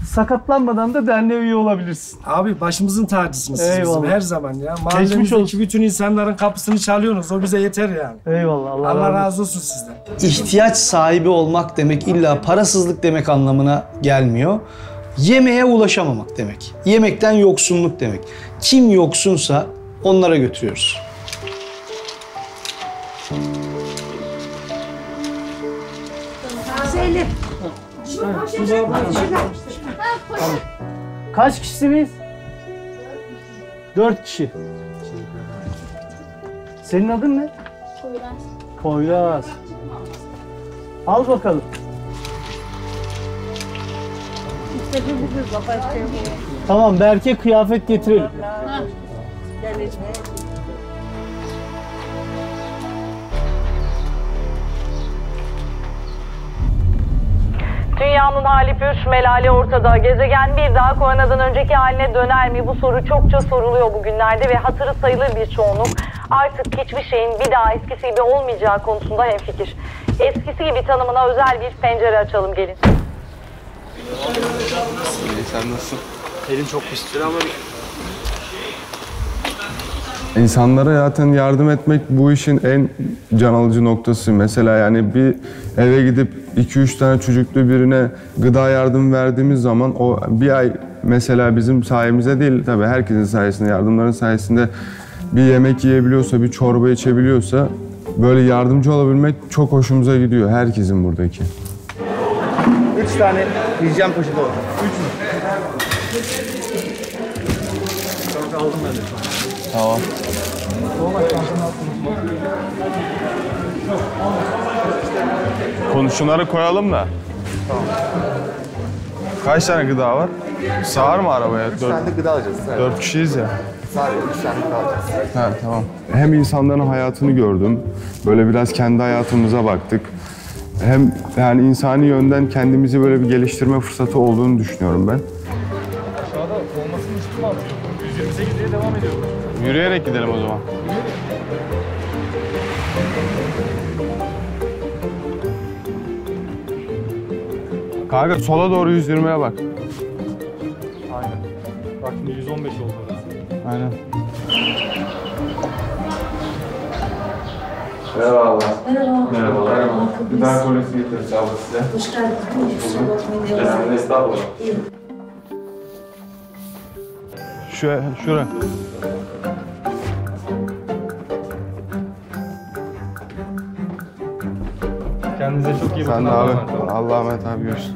Sakatlanmadan da derneğe üye olabilirsin. Abi başımızın tacısınız siz bizim her zaman ya. Mahallemizdeki bütün insanların kapısını çalıyorsunuz. O bize yeter yani. Eyvallah. Allah razı olsun sizden. İhtiyaç sahibi olmak demek illa parasızlık demek anlamına gelmiyor. Yemeğe ulaşamamak demek. Yemekten yoksunluk demek. Kim yoksunsa onlara götürüyoruz. Zeynep. Tamam. Kaç kişisiniz? 4 kişi. Senin adın ne? Poyraz. Poyraz. Al bakalım. Tamam Berke kıyafet getirelim. Dünyanın hali pür, melali ortada. Gezegen bir daha koronadan önceki haline döner mi? Bu soru çokça soruluyor bugünlerde ve hatırı sayılır bir çoğunluk artık hiçbir şeyin bir daha eskisi gibi olmayacağı konusunda hemfikir. Eskisi gibi tanımına özel bir pencere açalım gelin. Sen nasılsın? Elin çok pis. İnsanlara zaten yardım etmek bu işin en can alıcı noktası. Mesela yani bir eve gidip 2-3 tane çocuklu birine gıda yardım verdiğimiz zaman o bir ay mesela bizim sayemizde değil tabii herkesin sayesinde, yardımların sayesinde bir yemek yiyebiliyorsa, bir çorba içebiliyorsa böyle yardımcı olabilmek çok hoşumuza gidiyor herkesin buradaki. 3 tane hijyen poşeti var. 3 mü? Çok aldım ben de. Tamam. Şunları koyalım da. Tamam. Kaç tane gıda var? Sığar mı arabaya? 3 tane de gıda alacağız. 4 kişiyiz ya. Sadece 3 tane gıda alacağız. Ha, tamam. Hem insanların hayatını gördüm, böyle biraz kendi hayatımıza baktık. Hem yani insani yönden kendimizi böyle bir geliştirme fırsatı olduğunu düşünüyorum ben. Aşağıda olmasının üstü var. 128'e devam ediyor. Yürüyerek gidelim o zaman. Kanka sola doğru 120'ye bak. Aynen. Bak şimdi 115 oldu orası. Aynen. Merhaba. Merhabalar. Gıda kolisi getiririz abla size. Hoş geldiniz. Estağfurullah. Şura. Kendinize çok iyi bakın. Sen de abi. Allah'a emanet abi, görüşürüz.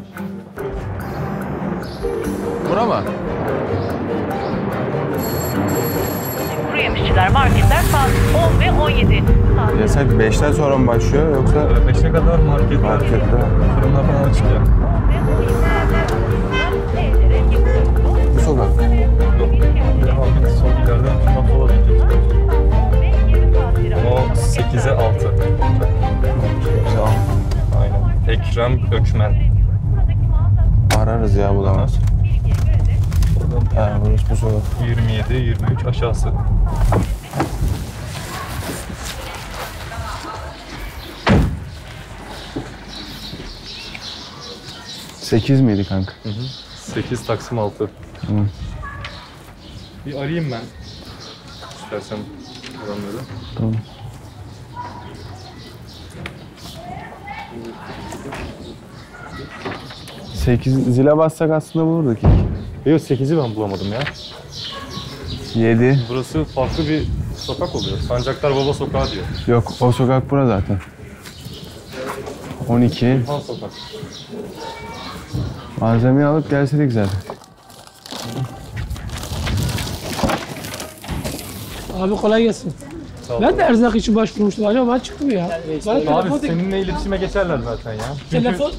Bura mı? Kuru yemişçiler, marketler saat 10 ve 17. Yasak 5'ten sonra mı başlıyor yoksa? 5'e kadar marketler, fırınlar falan açık ya. Bu sokak. Yok. Devam et. Son ileriden tüm sola döneceğiz. O 8'e 6. Aynen. Ekrem Ökmen. Ararız ya bulamaz. Burası bu sokak. 27-23 aşağısı. Sekiz miydi kanka? 8 Taksim 6. Bir arayayım ben. İstersen adamları. Tamam. Sekiz zile bassak aslında bulurduk. Yok 8'i ben bulamadım ya. 7. Burası farklı bir sokak oluyor. Sancaktar Baba Sokağı diyor. Yok, o sokak bura zaten. 12. İlhan Sokak. Malzemeyi alıp gelseydik zaten. Abi kolay gelsin. Ben de erzak için başvurmuştum. Acaba çıktı mı ya? Abi seninle iletişime geçerler zaten ya. Telefon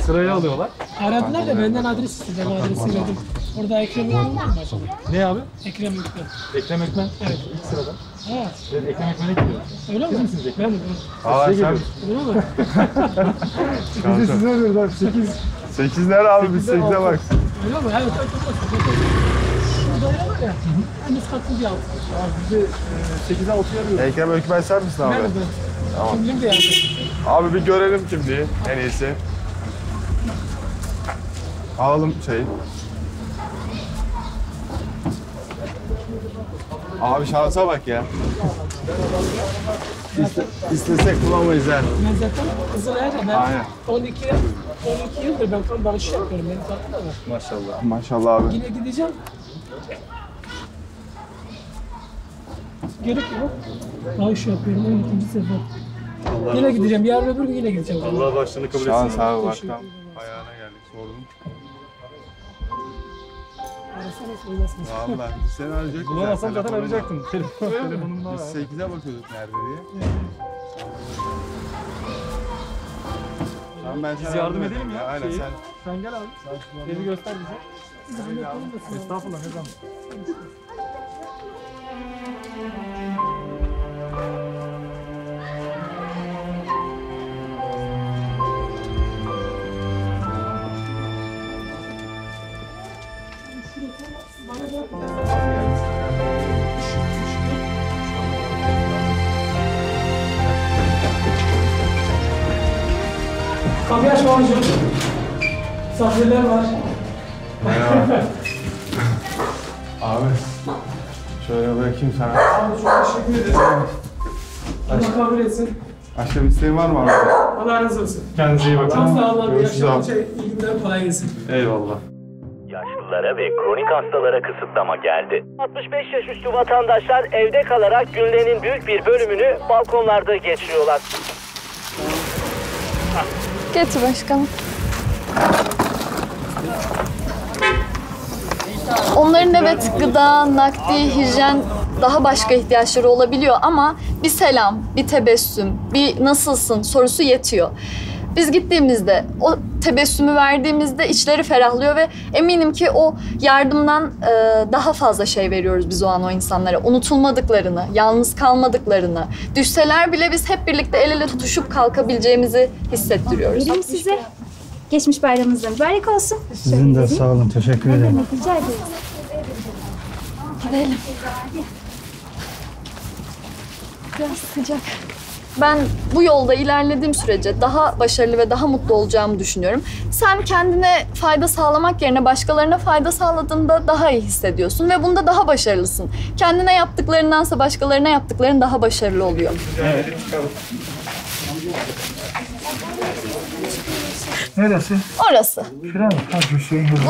sıraya alıyorlar. Aradılar da benden adres istediler. Ben adresi verdim. Orada Ekrem Ökmen var mı acaba? Ne abi? Ekrem Ökmen. Ekrem Ökmen? Evet. İlk sırada. Ha. Evet, Ekrem Ökmen'e gidiyoruz. Öyle mi? Siz misiniz Ekrem? Ben de. Aa, sen... Öyle mi? Biz de size veriyoruz abi. 8 lira abi, biz 8'e bak. Öyle mi? Evet. Şurada yer var ya. En üst katlı bir altı. Abi biz de 8'e 6'ya arıyoruz. Ekrem Ökmen sen misin abi? Merhaba. Tamam. Kimliğim de yani. Abi bir görelim kimliği en iyisi. Alalım şeyi. Abi şansa bak ya. İstesek bulamayız ha. Ben zaten Kızılay'a da ben Aynen. 12 yıldır ben kan bağışı yapıyorum. Benim zaten da var. Maşallah. Maşallah abi. Yine gideceğim. Gerek yok. Bağış yapıyorum 12. sefer. Yine gideceğim. Yarın öbür gün yine gideceğim. Allah başlığını kabul etsin. Şans abi bak tam ayağına geldik, sordum. Arasana söylersiniz. Vallahi seni arayacak. Bulamazsam zaten arayacaktım. Telefonumda var. Biz 8'e bakıyorduk nerede diye. Tamam, ben Biz yardım edelim ya. Aynen sen. Sen gel abi. Evi göster bize. Estağfurullah, ne zaman? Kapıyı aç babacığım. Misafirler var. Merhaba. Abi. Şöyle bırakayım sana. Abi çok teşekkür ederim. Allah kabul etsin. Başka bir isteğin var mı abi? Allah razı olsun. Kendinize iyi bakın. Çok sağ olun. Görüşürüz abi. İyi günler, kolay gelsin. Eyvallah. Yaşlılara ve kronik hastalara kısıtlama geldi. 65 yaş üstü vatandaşlar evde kalarak günlerinin büyük bir bölümünü balkonlarda geçiriyorlar. Getir başkanım. Onların evet gıda, nakdi, hijyen daha başka ihtiyaçları olabiliyor ama bir selam, bir tebessüm, bir nasılsın sorusu yetiyor. Biz gittiğimizde, o tebessümü verdiğimizde içleri ferahlıyor ve eminim ki o yardımdan daha fazla şey veriyoruz biz o an o insanlara. Unutulmadıklarını, yalnız kalmadıklarını, düşseler bile biz hep birlikte el ele tutuşup kalkabileceğimizi hissettiriyoruz. Vereyim size. Geçmiş bayramınızda mübarek olsun. Sizin de sağ olun, teşekkür ederim. Rica ederiz. Gidelim. Biraz sıcak. Ben bu yolda ilerlediğim sürece daha başarılı ve daha mutlu olacağımı düşünüyorum. Sen kendine fayda sağlamak yerine başkalarına fayda sağladığında daha iyi hissediyorsun ve bunda daha başarılısın. Kendine yaptıklarındansa başkalarına yaptıkların daha başarılı oluyor. Neresi? Orası. Şuraya mı?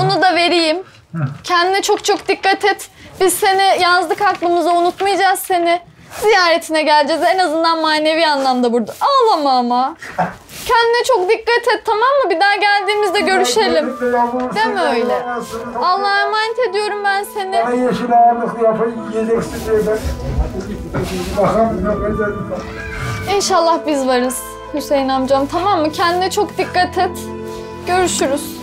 Bunu da vereyim. Kendine çok çok dikkat et. Biz seni yazdık aklımıza, unutmayacağız seni. Ziyaretine geleceğiz en azından manevi anlamda burada. Ağlama ama. Kendine çok dikkat et, tamam mı? Bir daha geldiğimizde görüşelim. Deme öyle. Allah'a emanet ediyorum ben seni. Bana yeşil ağırlıklı yapayım, yiyeceksin diye ben. Bakalım ne kadar. İnşallah biz varız Hüseyin amcam, tamam mı? Kendine çok dikkat et. Görüşürüz.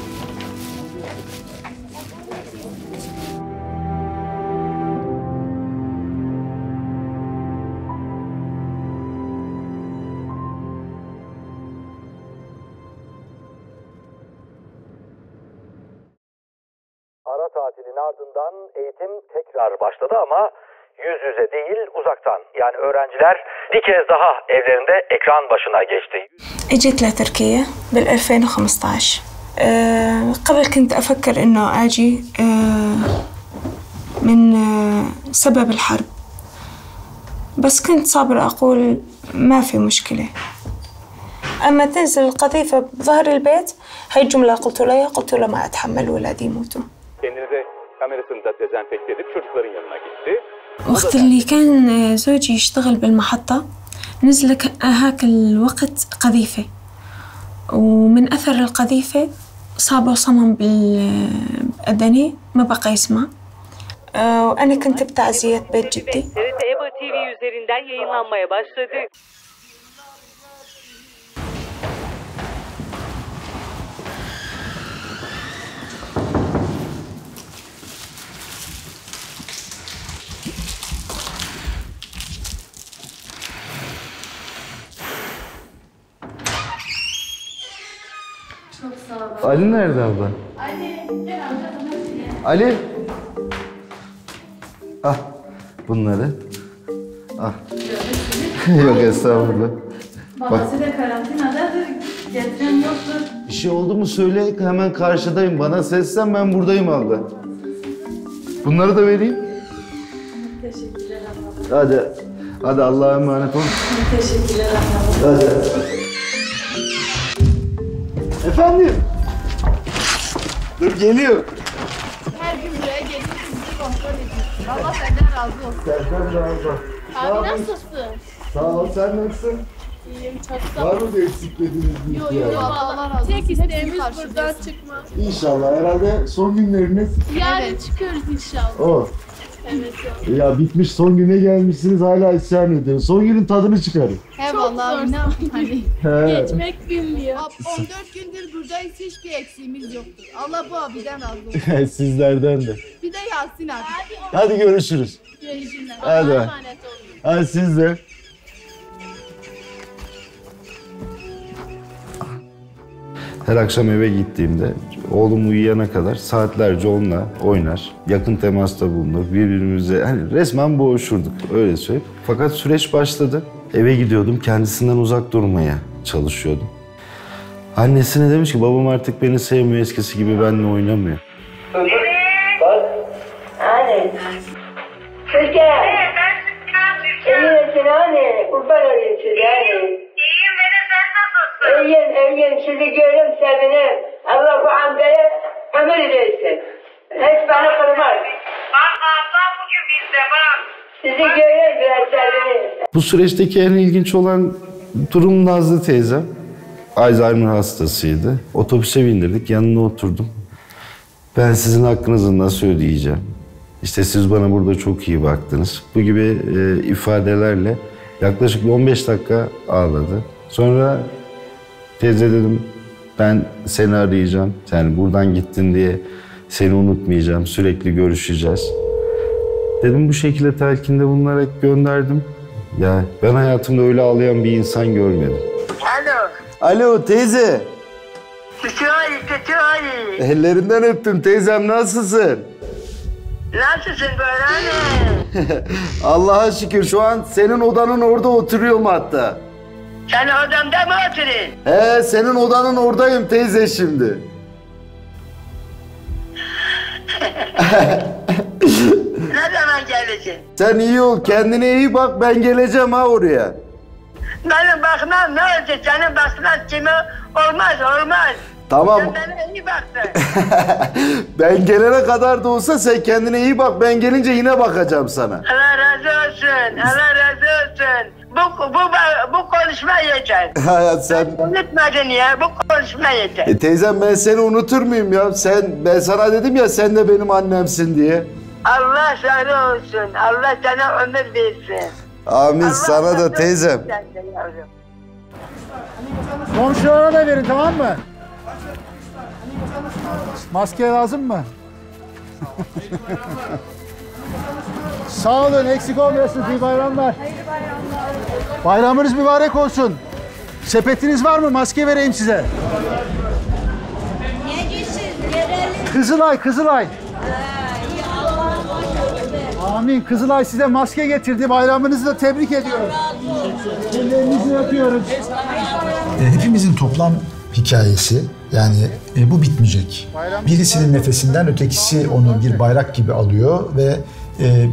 Ara tatilin ardından eğitim tekrar başladı ama yüz yüze değil uzaktan. Yani öğrenciler bir kez daha evlerinde ekran başına geçti. اجيت لتركيا بال 2015. قبل كنت أفكر إنه أجي من سبب الحرب، بس كنت صابرة أقول ما في مشكلة. أما تنزل القذيفة بظهر البيت، هاي الجملة قلت له ما أتحمل ولادي يموتوا. Kendinize kamerasını da dezenfekte edip çocukların yanına gitti. وقت اللي كان زوجي يشتغل بالمحطة نزل هاك الوقت قذيفة، ومن أثر القذيفة صابه صمم بالأذني ما بقى يسمع. وأنا كنت بتعزية بيت جدي. EBA TV üzerinden yayınlanmaya başladı. Çok sağ ol. Ali nerede abla? Ali, gel amca bana. Ali. Ah bunları. Ah. Yok estağfurullah. Babası da karantinadadır. Getiren yoktur. Bir şey oldu mu söyle, hemen karşıdayım. Bana seslen, ben buradayım abla. Bunları da vereyim. Teşekkürler abla. Hadi Allah'a emanet ol. Teşekkürler abla. Hadi. Efendim? Dur geliyor. Her gün buraya gelip bizi kontrol ediyorsun. Allah senden razı olsun. Senden razı olsun. Abi nasılsın? Sağ ol, sen nasılsın? İyiyim, çok sağ ol. Var mı bir eksiklediniz bir Yok ihtiyacınız? yok, Allah razı olsun. Tek isteğimiz buradan çıkmak. İnşallah, herhalde son günleriniz. Yarın çıkıyoruz inşallah. O. Evet. Ya bitmiş, son güne gelmişsiniz, hala isyan ediyor. Son günün tadını çıkarın. He vallahi ne hani He. geçmek bilmiyor. 14 gündür buradayız, hiçbir eksiğimiz yoktur. Allah bu abiden razı olsun. Sizlerden de. Bir de Yasin abi. Hadi görüşürüz. Görüşürüz. Hadi. Allah'a emanet olun. Hadi siz de. Her akşam eve gittiğimde oğlum uyuyana kadar saatlerce onunla oynar, yakın temasta bulunur, birbirimize hani resmen boğuşurduk, öyle söyleyeyim. Fakat süreç başladı. Eve gidiyordum, kendisinden uzak durmaya çalışıyordum. Annesine demiş ki babam artık beni sevmiyor, eskisi gibi benimle oynamıyor. Anne. Türkan. İyisin anne. Kurban olayım size anne. İyiyim beni sen nasılsın? İyiyim. Sizi görüm sevinim. Allah bu amcaya ömür versin. Hiç beni kırmaz. Bak ablam bugün bizde bak. Sizi görüm biraz sevinim. Bu süreçteki en ilginç olan durum Nazlı teyzem. Alzheimer hastasıydı. Otobüse bindirdik, yanına oturdum. Ben sizin hakkınızı nasıl ödeyeceğim? İşte siz bana burada çok iyi baktınız. Bu gibi ifadelerle yaklaşık 15 dakika ağladı. Sonra teyze dedim, ben seni arayacağım. Yani buradan gittin diye seni unutmayacağım. Sürekli görüşeceğiz. Dedim bu şekilde telkinde bulunarak gönderdim. Ya ben hayatımda öyle ağlayan bir insan görmedim. Alo. Alo teyze. Çuçuğali. Ellerinden öptüm teyzem, nasılsın? Nasılsın böyle anne? Allah'a şükür şu an senin odanın orada oturuyorum hatta. Sen odamda mı oturuyorsun? He, senin odanın oradayım teyze şimdi. Ne zaman geleceksin? Sen iyi ol, kendine iyi bak, ben geleceğim ha oraya. Benim bakmam ne olacak? Senin bakmaz kimi? Olmaz. Tamam. Sen bana iyi baktın. Ben gelene kadar da olsa sen kendine iyi bak, ben gelince yine bakacağım sana. Allah razı olsun. Bu konuşma yeter. Hayat sen... Unutmadın ya, bu konuşma yeter. Teyzem ben seni unutur muyum ya? Ben sana dedim ya sen de benim annemsin diye. Allah sana olsun. Allah sana ömür versin. Amin, Allah sana da teyzem. Komşulara da verin, tamam mı? Maske lazım mı? Sağ olun, eksik olmayasınız. İyi bayramlar. Bayramınız mübarek olsun. Sepetiniz var mı? Maske vereyim size. Kızılay. Amin. Kızılay size maske getirdi. Bayramınızı da tebrik ediyorum. Ellerinizi öpüyoruz. Hepimizin toplam hikayesi, yani bu bitmeyecek. Birisinin nefesinden ötekisi onu bir bayrak gibi alıyor ve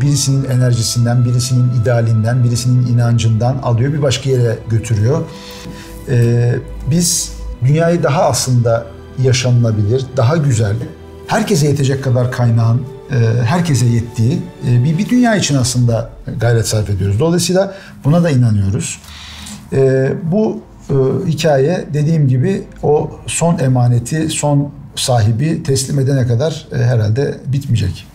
birisinin enerjisinden, birisinin idealinden, birisinin inancından alıyor, bir başka yere götürüyor. Biz dünyayı daha aslında yaşanılabilir, daha güzel, herkese yetecek kadar kaynağın herkese yettiği bir dünya için aslında gayret sarf ediyoruz. Dolayısıyla buna da inanıyoruz. Bu hikaye dediğim gibi o son emaneti, son sahibi teslim edene kadar herhalde bitmeyecek.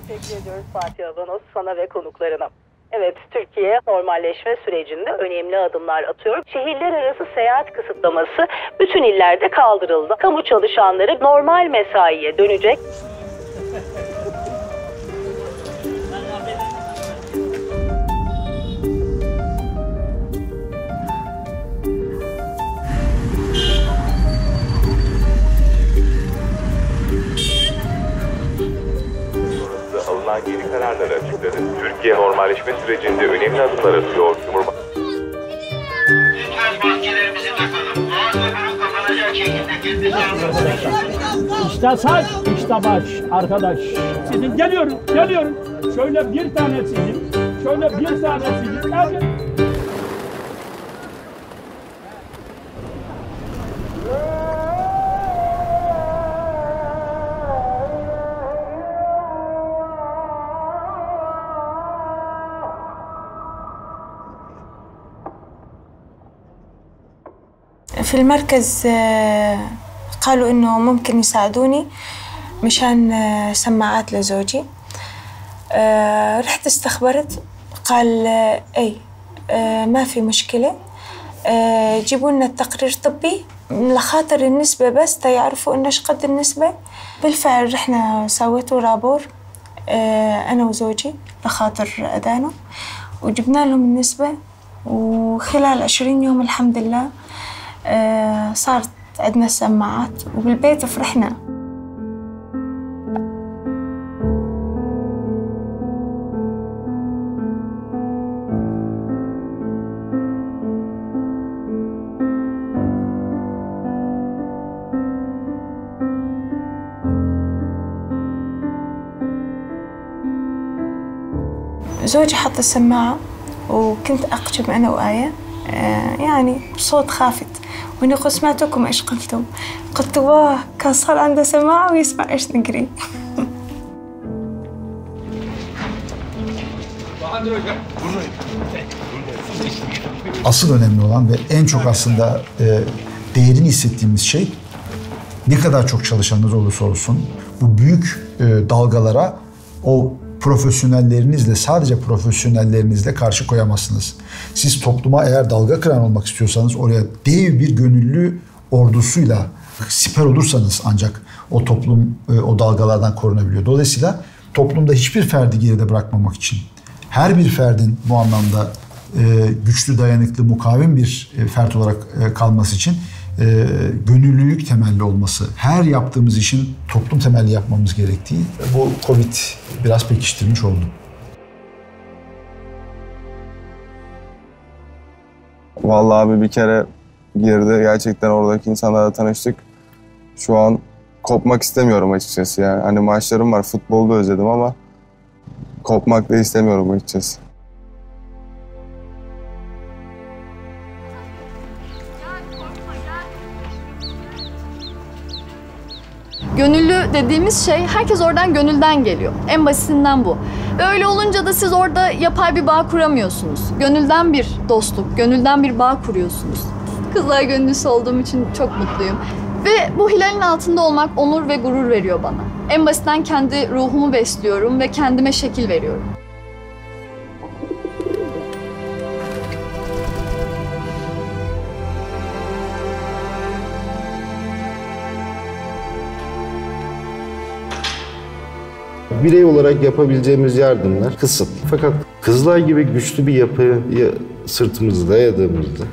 Teşekkür ediyoruz Fatih Avanos sana ve konuklarına. Evet, Türkiye normalleşme sürecinde önemli adımlar atıyor. Şehirler arası seyahat kısıtlaması bütün illerde kaldırıldı. Kamu çalışanları normal mesaiye dönecek. Alınan yeni kararları açıkladı. Türkiye normalleşme sürecinde önemli adımlar atıyor. İşte saç, işte baş arkadaş. Sizin geliyorum. Şöyle bir tane sizin. Hadi. في المركز قالوا إنه ممكن يساعدوني مشان سماعات لزوجي. رحت استخبرت، قال أي ما في مشكلة، جيبوا لنا التقرير الطبي لخاطر النسبة بس تيعرفوا إنه إيش قد النسبة. بالفعل رحنا سويتوا رابور أنا وزوجي لخاطر أدانه، وجبنا لهم النسبة، وخلال 20 يوم الحمد لله صارت عندنا السماعات وبالبيت فرحنا. زوجي حط السماعة وكنت أقجم أنا وآية يعني بصوت خافت، وإني قلت سمعتكم إيش قلتم، قلت واه كان صار عنده سماعة ويسمع إيش نقري. Asıl önemli olan ve en çok aslında değerini hissettiğimiz şey, ne kadar çok çalışanınız olursa olsun bu büyük dalgalara o profesyonellerinizle, sadece profesyonellerinizle karşı koyamazsınız. Siz topluma eğer dalga kıran olmak istiyorsanız oraya dev bir gönüllü ordusuyla siper olursanız ancak o toplum o dalgalardan korunabiliyor. Dolayısıyla toplumda hiçbir ferdi geride bırakmamak için, her bir ferdin bu anlamda güçlü, dayanıklı, mukavim bir fert olarak kalması için gönüllülük temelli olması, her yaptığımız işin toplum temelli yapmamız gerektiği bu Covid biraz pekiştirmiş oldu. Vallahi abi bir kere girdi. Gerçekten oradaki insanlarla tanıştık. Şu an kopmak istemiyorum açıkçası yani. Hani maçlarım var, futbolu da özledim ama kopmak da istemiyorum açıkçası. Gönüllü dediğimiz şey herkes oradan gönülden geliyor. En basitinden bu. Ve öyle olunca da siz orada yapay bir bağ kuramıyorsunuz. Gönülden bir dostluk, gönülden bir bağ kuruyorsunuz. Kızlar Gönüllüsü olduğum için çok mutluyum. Ve bu hilalin altında olmak onur ve gurur veriyor bana. En basitten kendi ruhumu besliyorum ve kendime şekil veriyorum. Birey olarak yapabileceğimiz yardımlar kısıtlı. Fakat Kızılay gibi güçlü bir yapıya sırtımızı dayadığımızda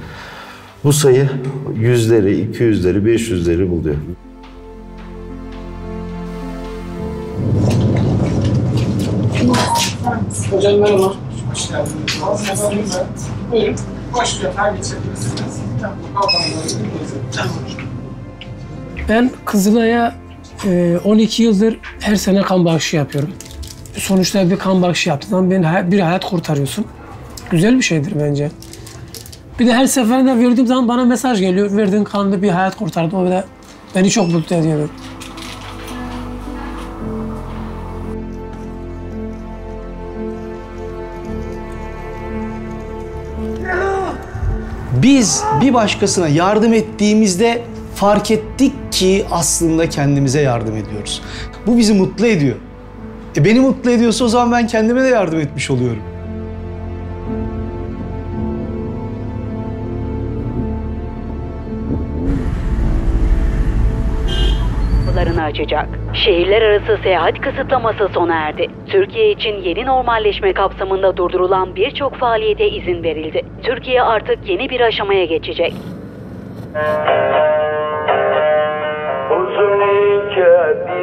bu sayı 100'leri, 200'leri, 500'leri buluyor. Hocam merhaba. Hoş geldiniz. Buyurun. Hoş geçebilirsiniz. Ben Kızılay'a 12 yıldır her sene kan bağışı yapıyorum. Sonuçta bir kan bağışı yaptığın zaman bir hayat kurtarıyorsun. Güzel bir şeydir bence. Bir de her seferinde verdiğim zaman bana mesaj geliyor. Verdiğin kanla bir hayat kurtardı. O da beni çok mutlu ediyor. Biz bir başkasına yardım ettiğimizde fark ettik ki aslında kendimize yardım ediyoruz. Bu bizi mutlu ediyor. Beni mutlu ediyorsa o zaman ben kendime de yardım etmiş oluyorum. Açacak. Şehirler arası seyahat kısıtlaması sona erdi. Türkiye için yeni normalleşme kapsamında durdurulan birçok faaliyete izin verildi. Türkiye artık yeni bir aşamaya geçecek. Uzun hikaye